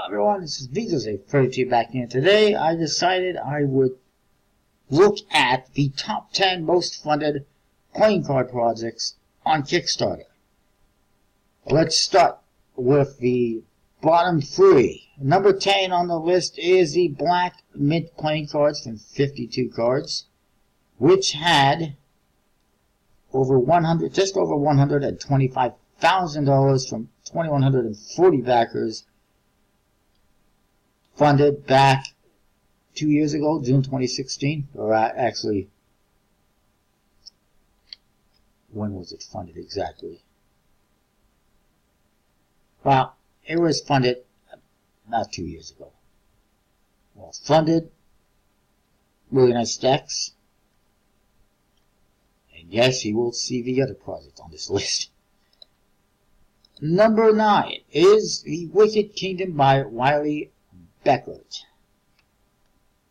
everyone, this is Visuals832 back in. Today I decided I would look at the top 10 most funded playing card projects on Kickstarter. Let's start with the bottom 3. Number 10 on the list is the Black Midplane cards from 52 cards, which had just over $125,000 from 2,140 backers, funded back 2 years ago, June 2016, or actually, when was it funded exactly? Well, it was funded about 2 years ago. Well, funded, really nice decks, and yes, you will see the other project on this list. Number 9 is The Wicked Kingdom by Wiley Beckert.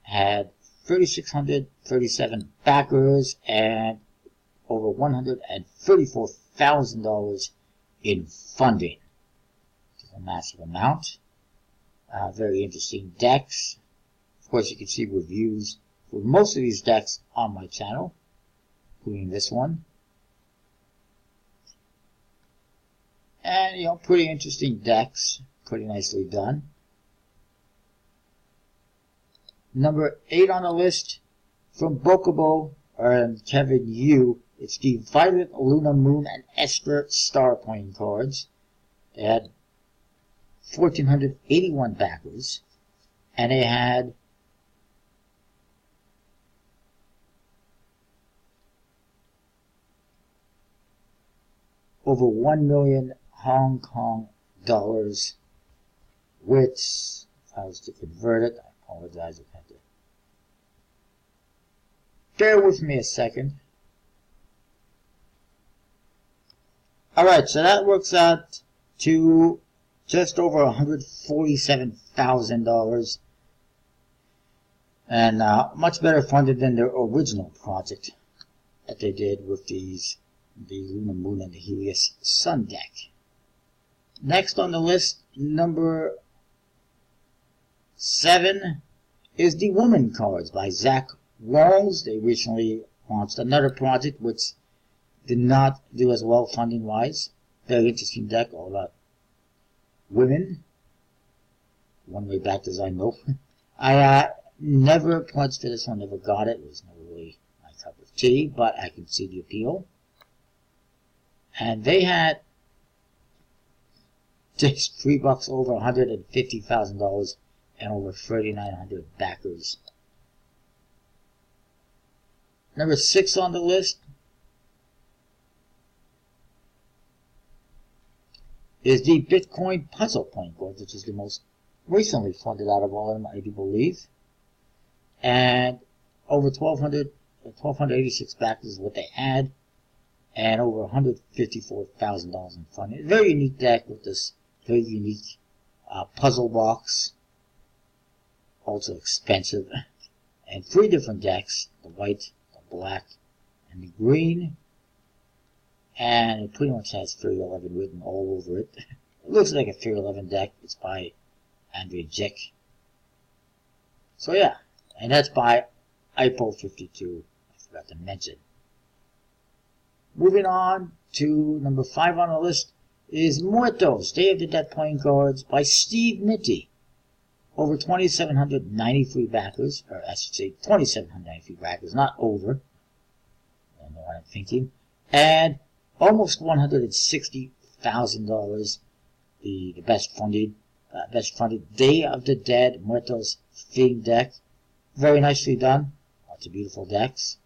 Had 3,637 backers and over $134,000 in funding. It's a massive amount. Very interesting decks. Of course, you can see reviews for most of these decks on my channel, including this one. And, pretty interesting decks. Pretty nicely done. Number 8 on the list, from Bokobo and Kevin Yu, it's the Violet, Luna, Moon, and Esper Star playing cards. They had 1,481 backers, and they had over 1 million Hong Kong dollars, which, if I was to convert it, I apologize, I have to bear with me a second. Alright, so that works out to just over $147,000, and much better funded than their original project that they did with the Luna Moon and the Helios Sun deck. Next on the list, number 7 is the Woman Chords by Zach Walls. They recently launched another project which did not do as well funding wise. Very interesting deck, all about women. One way back as I know. I never pledged to this one, never got it. It was never really my cup of tea, but I can see the appeal. And they had just $3 over $150,000 and over 3,900 backers. Number 6 on the list is the Bitcoin Puzzle playing card, which is the most recently funded out of all of them, I do believe. And over 1,286 backers is what they had, and over $154,000 in funding. Very unique deck with this very unique puzzle box. Also expensive. And 3 different decks, the white, the black, and the green. And it pretty much has Fairy 11 written all over it. It looks like a Fairy 11 deck. It's by Andrea Jick. So yeah, and that's by Apophis. I forgot to mention. Moving on to number 5 on the list is Muertos, Day of the Dead playing cards by Steve Mitty. Over 2,793 backers, or I should say 2,793 backers, not over. I don't know what I'm thinking. And almost $160,000. The best funded Day of the Dead Muertos theme deck. Very nicely done. Lots of beautiful decks.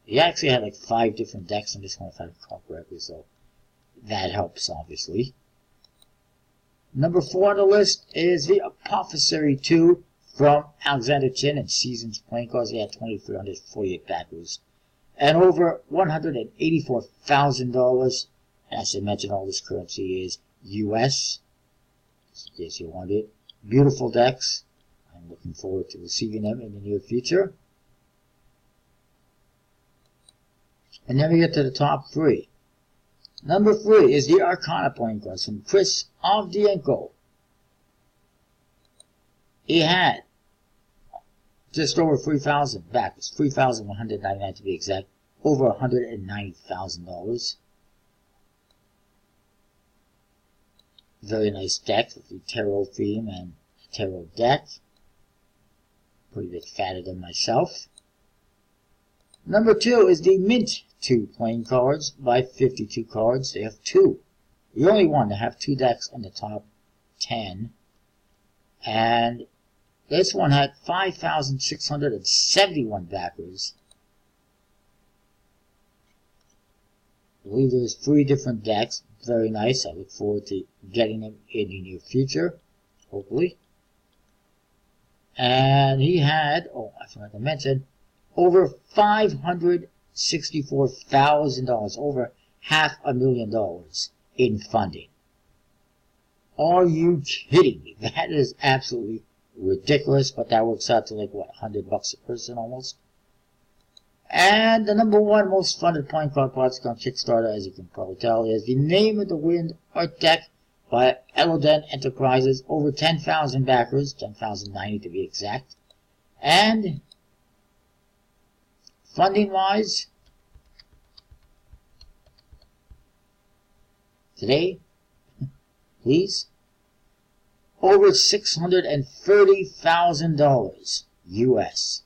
He actually had like 5 different decks in this one, if I recall correctly, so that helps, obviously. Number 4 on the list is the Apophis 2 from Alexander Chin and Seasons playing cards. He had 2,348 backers and over $184,000. And as I mentioned, all this currency is US, just in case you want it. Beautiful decks. I'm looking forward to receiving them in the near future. And then we get to the top 3. Number 3 is the Arcana playing cards from Chris Avdienko. He had just over 3,000 backers, 3,199 to be exact, over $190,000. Very nice deck with the tarot theme and tarot deck. Pretty bit fatter than myself. Number 2 is the Mint 2 playing cards by 52 cards. They have 2. The only one to have 2 decks in the top 10. And this one had 5,671 backers. I believe there's 3 different decks. Very nice. I look forward to getting them in the near future, hopefully. And he had, oh, I forgot to mention, over $564,000, over $500,000 in funding. Are you kidding me? That is absolutely ridiculous, but that works out to like, what, $100 a person almost? And the number 1 most funded playing card project on Kickstarter, as you can probably tell, is the Name of the Wind art deck by Eloden Enterprises. Over 10,000 backers, 10,090 to be exact. And funding-wise, today, please, over $630,000 US.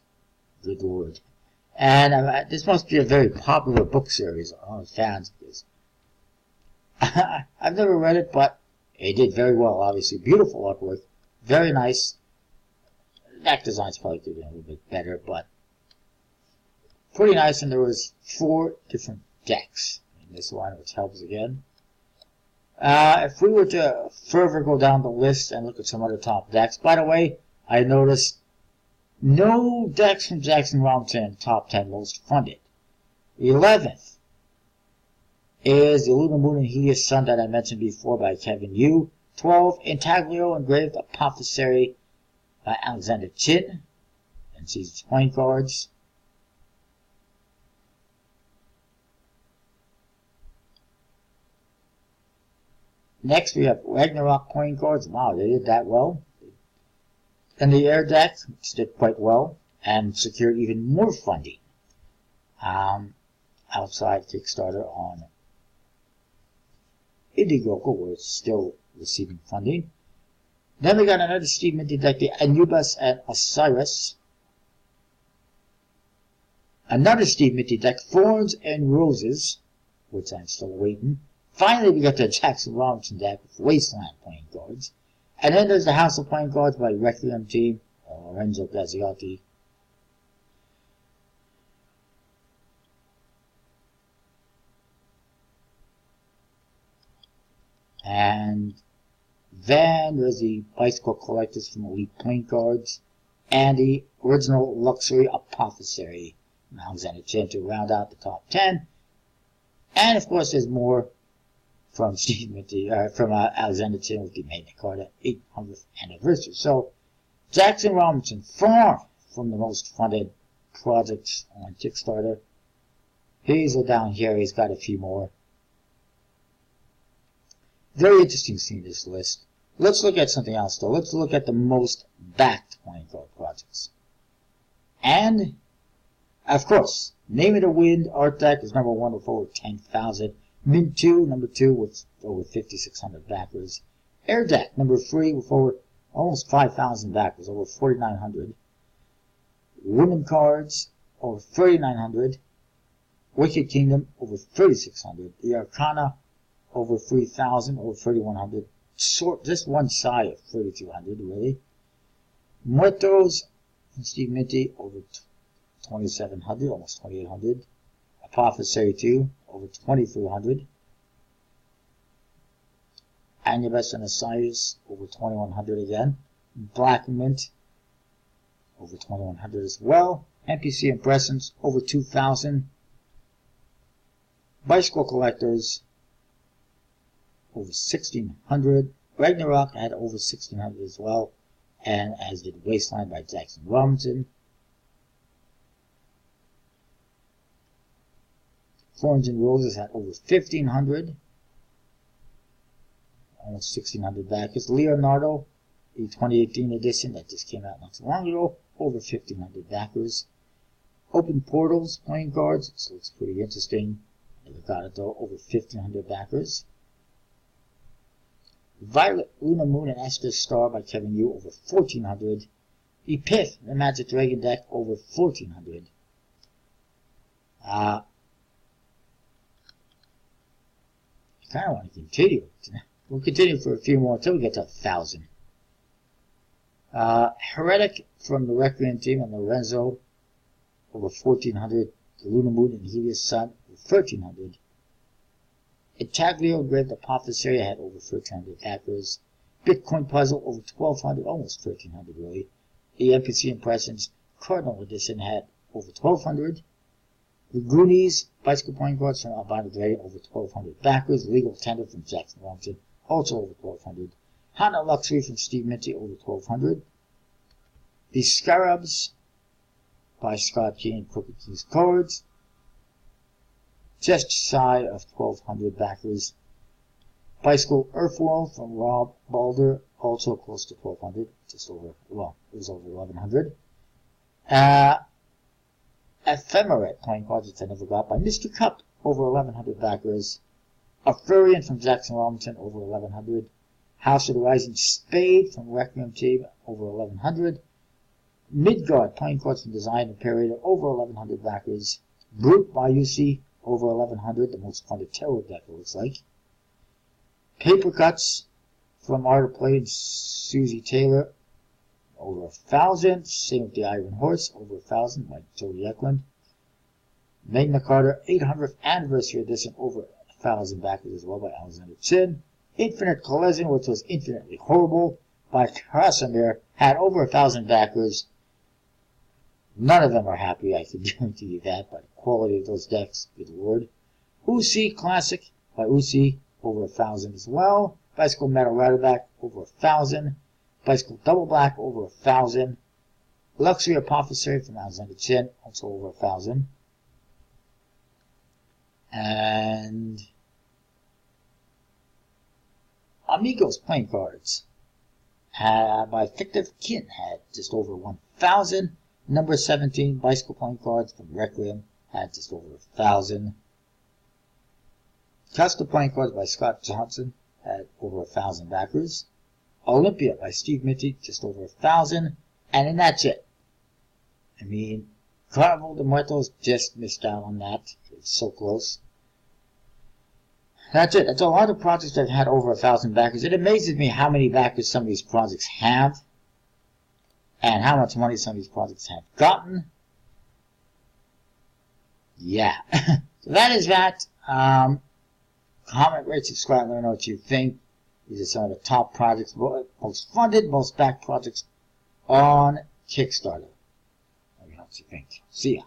Good word. And this must be a very popular book series among fans, because I've never read it, but it did very well, obviously. Beautiful artwork. Very nice. Deck designs probably could be a little bit better, but pretty nice. And there was 4 different decks in this one, which helps again. If we were to further go down the list and look at some other top decks, by the way, I noticed no decks from Jackson Robinson top 10 most funded. 11th is the Lunar Moon and Helios Sun that I mentioned before by Kevin Yu. 12, Intaglio Engraved Apophis by Alexander Chin. And she's playing cards. Next we have Ragnarok playing cards. Wow, they did that well. And the Air deck, which did quite well, and secured even more funding outside Kickstarter on Indiegogo, where it's still receiving funding. Then we got another Steve Minty deck, the Anubis and Osiris. Another Steve Minty deck, Thorns and Roses, which I'm still waiting. Finally, we got the Jackson Robinson deck with Wasteland playing cards. And then there's the House of Playing Cards by Requiem Team, Lorenzo Gazziotti. And then there's the Bicycle Collectors from Elite Playing Cards, and the original Luxury Apothecary from Alexander Chin to round out the top 10. And of course, there's more from Alexander Chin with the Magna Carta 800th anniversary. So, Jackson Robinson, far from the most funded projects on Kickstarter. He's down here, he's got a few more. Very interesting seeing this list. Let's look at something else though. Let's look at the most backed playing card projects. And, of course, Name of the Wind art deck is number 1 with over 10,000. Mint 2, number 2 with over 5,600 backers. Air deck, number 3 with over almost 5,000 backers, over 4,900. Woman Chords, over 3,900. Wicked Kingdom, over 3,600. The Arcana, over 3,000, over 3,100. Just one side of 3,200, really. Muertos and Steve Minty, over 2,700, almost 2,800. Apophis 2, over 2,300. Anubis and Osiris, over 2,100 again. Black Mint, over 2,100 as well. NPC Impressions, over 2,000. Bicycle Collectors, over 1,600. Ragnarok had over 1,600 as well, and as did Wasteland by Jackson Robinson. Thorns and Roses had over 1,500. Almost 1,600 backers. Leonardo, the 2018 edition that just came out not too long ago, over 1,500 backers. Open Portals playing cards, this looks pretty interesting. Never got it though, over 1,500 backers. Violet, Lunar Moon, and Esther's Star by Kevin Yu, over 1,400. Epiph, the Magic Dragon deck, over 1,400. I kind of want to continue. We'll continue for a few more until we get to 1,000. Heretic from the Requiem team and Lorenzo, over 1,400. The Lunar Moon and Helios Sun, over 1,300. Intaglio engraved Apophis area had over 1,300 backers. Bitcoin Puzzle, over 1,200, almost 1,300 really. The NPC Impressions Cardinal Edition had over 1,200. The Goonies Bicycle Playing Cards from Albino Dragon, over 1,200 backers. Legal Tender from Jackson Robinson, also over 1,200. Honda Luxury from Steve Minty, over 1,200. The Scarabs by Scott G and Crooked Kings Cards, just shy of 1,200 backers. Bicycle Earthworld from Rob Balder, also close to 1,200, just over, well, it was over 1,100. Ephemerate playing cards that I never got by Mr. Cup, over 1,100 backers. Arthurian from Jackson Robinson, over 1,100. House of the Rising Spade from Requiem Team, over 1,100. Midgard playing cards from Design Imperator, over 1,100 backers. Brute by UC, over 1,100, the most funded tarot deck it looks like. Paper Cuts from Art of Play and Susie Taylor, over 1,000. Same with the Iron Horse, over 1,000 by Jody Eklund. Magna Carta 800th Anniversary Edition, over 1,000 backers as well by Alexander Chin. Infinite Collision, which was infinitely horrible, by Krasimir, had over 1,000 backers. None of them are happy, I can guarantee you that, by the quality of those decks, good lord. Uzi Classic by Uzi, over 1,000 as well. Bicycle Metal Riderback, over 1,000. Bicycle Double Black, over 1,000. Luxury Apophis from Alexander Chin, also over 1,000. And Amigos playing cards by Fictive Kin had just over 1,000. Number 17 Bicycle playing cards from Requiem had just over 1,000. Custom playing cards by Scott Johnson had over 1,000 backers. Olympia by Steve Minty, just over 1,000. And then that's it. I mean, Carnival de Muertos just missed out on that. It's so close. That's it. That's a lot of projects that have had over 1,000 backers. It amazes me how many backers some of these projects have. And how much money some of these projects have gotten. Yeah. So that is that. Comment, rate, subscribe, let me know what you think. These are some of the top projects, most funded, most backed projects on Kickstarter. Let me know what you think. See ya.